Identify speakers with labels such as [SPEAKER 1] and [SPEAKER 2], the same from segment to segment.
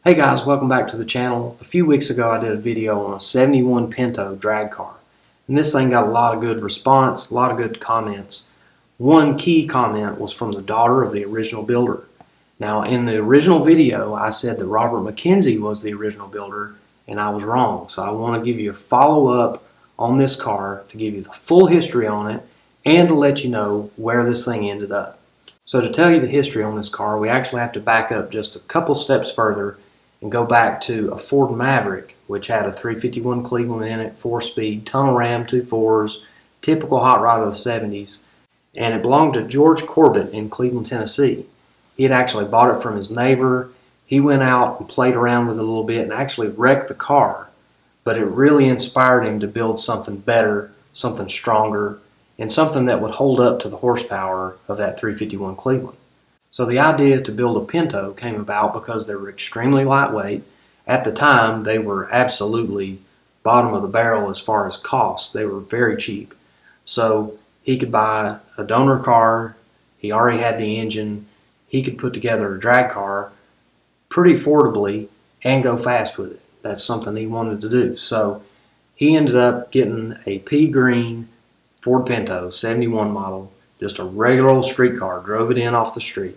[SPEAKER 1] Hey guys, welcome back to the channel. A few weeks ago I did a video on a 71 Pinto drag car. And this thing got a lot of good response, a lot of good comments. One key comment was from the daughter of the original builder. Now in the original video I said that Robert McKenzie was the original builder and I was wrong. So I want to give you a follow-up on this car to give you the full history on it and to let you know where this thing ended up. So to tell you the history on this car, we actually have to back up just a couple steps further and go back to a Ford Maverick, which had a 351 Cleveland in it, 4-speed, tunnel ram, 2.4s, typical hot rod of the 70s, and it belonged to George Corbit in Cleveland, Tennessee. He had actually bought it from his neighbor. He went out and played around with it a little bit and actually wrecked the car, but it really inspired him to build something better, something stronger, and something that would hold up to the horsepower of that 351 Cleveland. So the idea to build a Pinto came about because they were extremely lightweight. At the time, they were absolutely bottom of the barrel as far as cost. They were very cheap. So he could buy a donor car, he already had the engine, he could put together a drag car pretty affordably and go fast with it. That's something he wanted to do. So he ended up getting a pea green Ford Pinto, 71 model, just a regular old street car, drove it in off the street.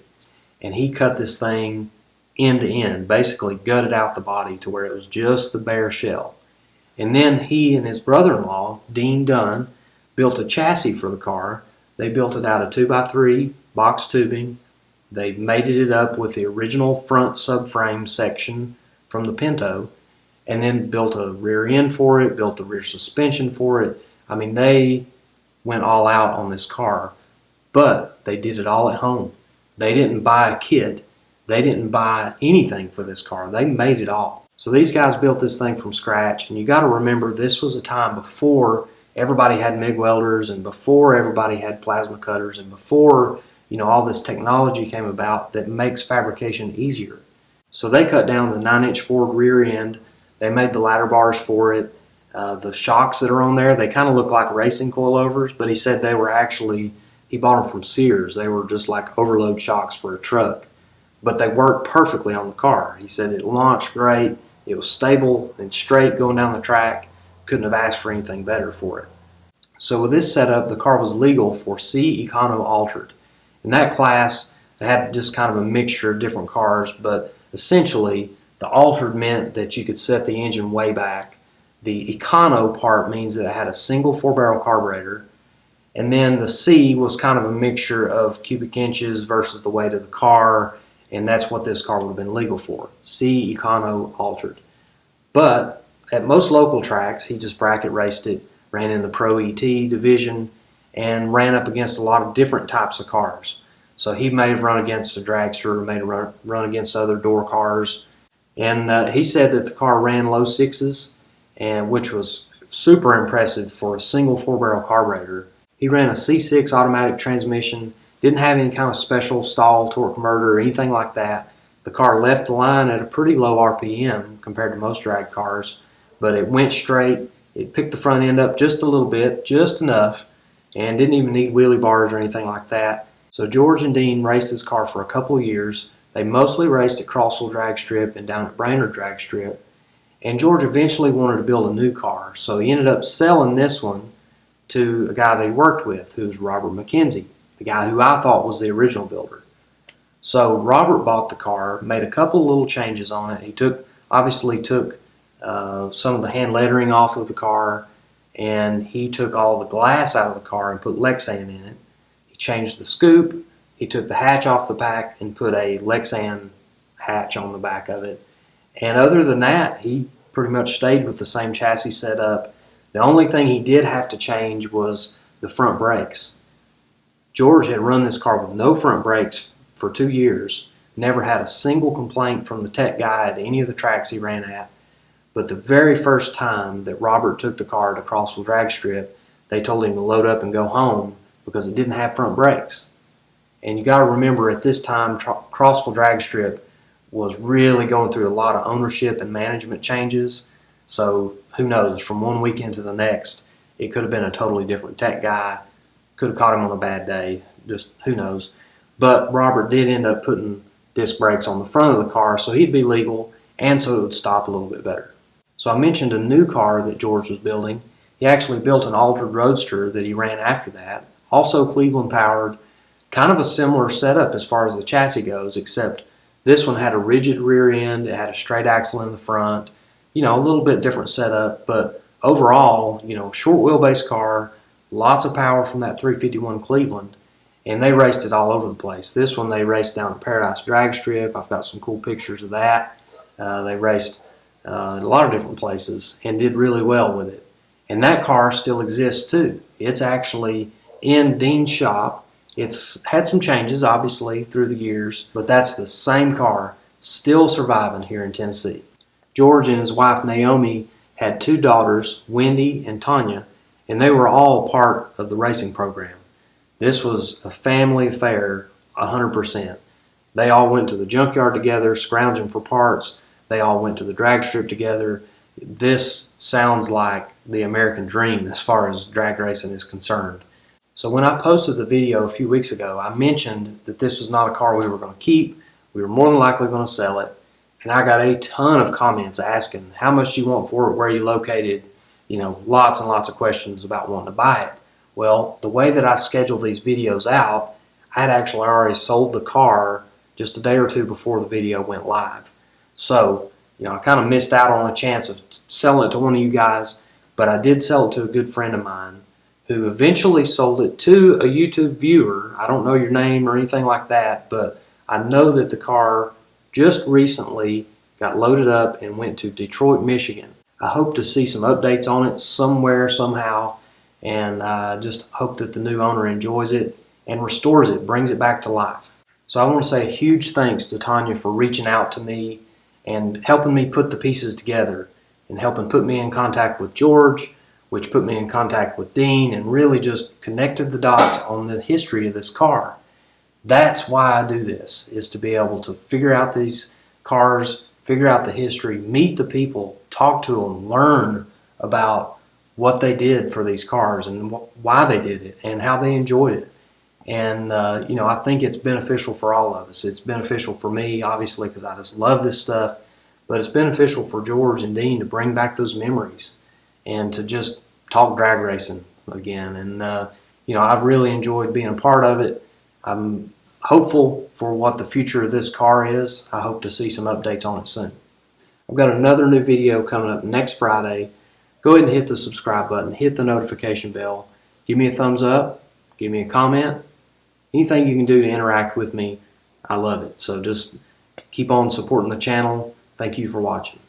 [SPEAKER 1] And he cut this thing end to end, basically gutted out the body to where it was just the bare shell. And then he and his brother-in-law, Dean Dunn, built a chassis for the car. They built it out of 2x3 box tubing. They mated it up with the original front subframe section from the Pinto, and then built a rear end for it, built the rear suspension for it. I mean, they went all out on this car. But they did it all at home. They didn't buy a kit. They didn't buy anything for this car. They made it all. So these guys built this thing from scratch. And you got to remember, this was a time before everybody had MIG welders and before everybody had plasma cutters and before, all this technology came about that makes fabrication easier. So they cut down the 9-inch Ford rear end. They made the ladder bars for it. The shocks that are on there, they kind of look like racing coilovers, but he said they were actually, he bought them from Sears. They were just like overload shocks for a truck. But they worked perfectly on the car. He said it launched great. It was stable and straight going down the track. Couldn't have asked for anything better for it. So with this setup, the car was legal for C Econo Altered. In that class, they had just kind of a mixture of different cars, but essentially the Altered meant that you could set the engine way back. The Econo part means that it had a single 4-barrel carburetor. And then the C was kind of a mixture of cubic inches versus the weight of the car, and that's what this car would have been legal for, C Econo Altered. But at most local tracks, he just bracket raced it, ran in the Pro ET division, and ran up against a lot of different types of cars. So he may have run against a dragster, may have run against other door cars, and he said that the car ran low sixes, and which was super impressive for a single 4-barrel carburetor. He ran a C6 automatic transmission, didn't have any kind of special stall, torque converter, or anything like that. The car left the line at a pretty low RPM compared to most drag cars, but it went straight. It picked the front end up just a little bit, just enough, and didn't even need wheelie bars or anything like that. So George and Dean raced this car for a couple of years. They mostly raced at Crossville Drag Strip and down at Brainerd Drag Strip. And George eventually wanted to build a new car, so he ended up selling this one to a guy they worked with, who's Robert McKenzie, the guy who I thought was the original builder. So Robert bought the car, made a couple of little changes on it. He obviously took some of the hand lettering off of the car, and he took all the glass out of the car and put Lexan in it. He changed the scoop. He took the hatch off the back and put a Lexan hatch on the back of it. And other than that, he pretty much stayed with the same chassis setup. The only thing he did have to change was the front brakes. George had run this car with no front brakes for 2 years, never had a single complaint from the tech guy at any of the tracks he ran at. But the very first time that Robert took the car to Crossville Drag Strip, they told him to load up and go home because it didn't have front brakes. And you got to remember, at this time, Crossville Drag Strip was really going through a lot of ownership and management changes. So who knows, from one weekend to the next, it could have been a totally different tech guy. Could have caught him on a bad day, just who knows. But Robert did end up putting disc brakes on the front of the car, so he'd be legal, and so it would stop a little bit better. So I mentioned a new car that George was building. He actually built an altered Roadster that he ran after that, also Cleveland powered, kind of a similar setup as far as the chassis goes, except this one had a rigid rear end, it had a straight axle in the front, a little bit different setup, but overall, short wheelbase car, lots of power from that 351 Cleveland, and they raced it all over the place. This one they raced down the Paradise Drag Strip. I've got some cool pictures of that. They raced a lot of different places and did really well with it. And that car still exists too. It's actually in Dean's shop. It's had some changes, obviously, through the years, but that's the same car still surviving here in Tennessee. George and his wife Naomi had 2 daughters, Wendy and Tonya, and they were all part of the racing program. This was a family affair, 100%. They all went to the junkyard together, scrounging for parts. They all went to the drag strip together. This sounds like the American dream as far as drag racing is concerned. So when I posted the video a few weeks ago, I mentioned that this was not a car we were going to keep. We were more than likely going to sell it. And I got a ton of comments asking, how much do you want for it, where are you located? Lots and lots of questions about wanting to buy it. Well, the way that I scheduled these videos out, I had actually already sold the car just a day or two before the video went live. So, I kind of missed out on a chance of selling it to one of you guys, but I did sell it to a good friend of mine who eventually sold it to a YouTube viewer. I don't know your name or anything like that, but I know that the car just recently got loaded up and went to Detroit, Michigan. I hope to see some updates on it somewhere, somehow, and I just hope that the new owner enjoys it and restores it, brings it back to life. So I want to say a huge thanks to Tonya for reaching out to me and helping me put the pieces together and helping put me in contact with George, which put me in contact with Dean and really just connected the dots on the history of this car. That's why I do this, is to be able to figure out these cars, figure out the history, meet the people, talk to them, learn about what they did for these cars and why they did it and how they enjoyed it. And, I think it's beneficial for all of us. It's beneficial for me, obviously, because I just love this stuff, but it's beneficial for George and Dean to bring back those memories and to just talk drag racing again. And, I've really enjoyed being a part of it. I'm hopeful for what the future of this car is. I hope to see some updates on it soon. I've got another new video coming up next Friday. Go ahead and hit the subscribe button, hit the notification bell, give me a thumbs up, give me a comment. Anything you can do to interact with me, I love it. So just keep on supporting the channel. Thank you for watching.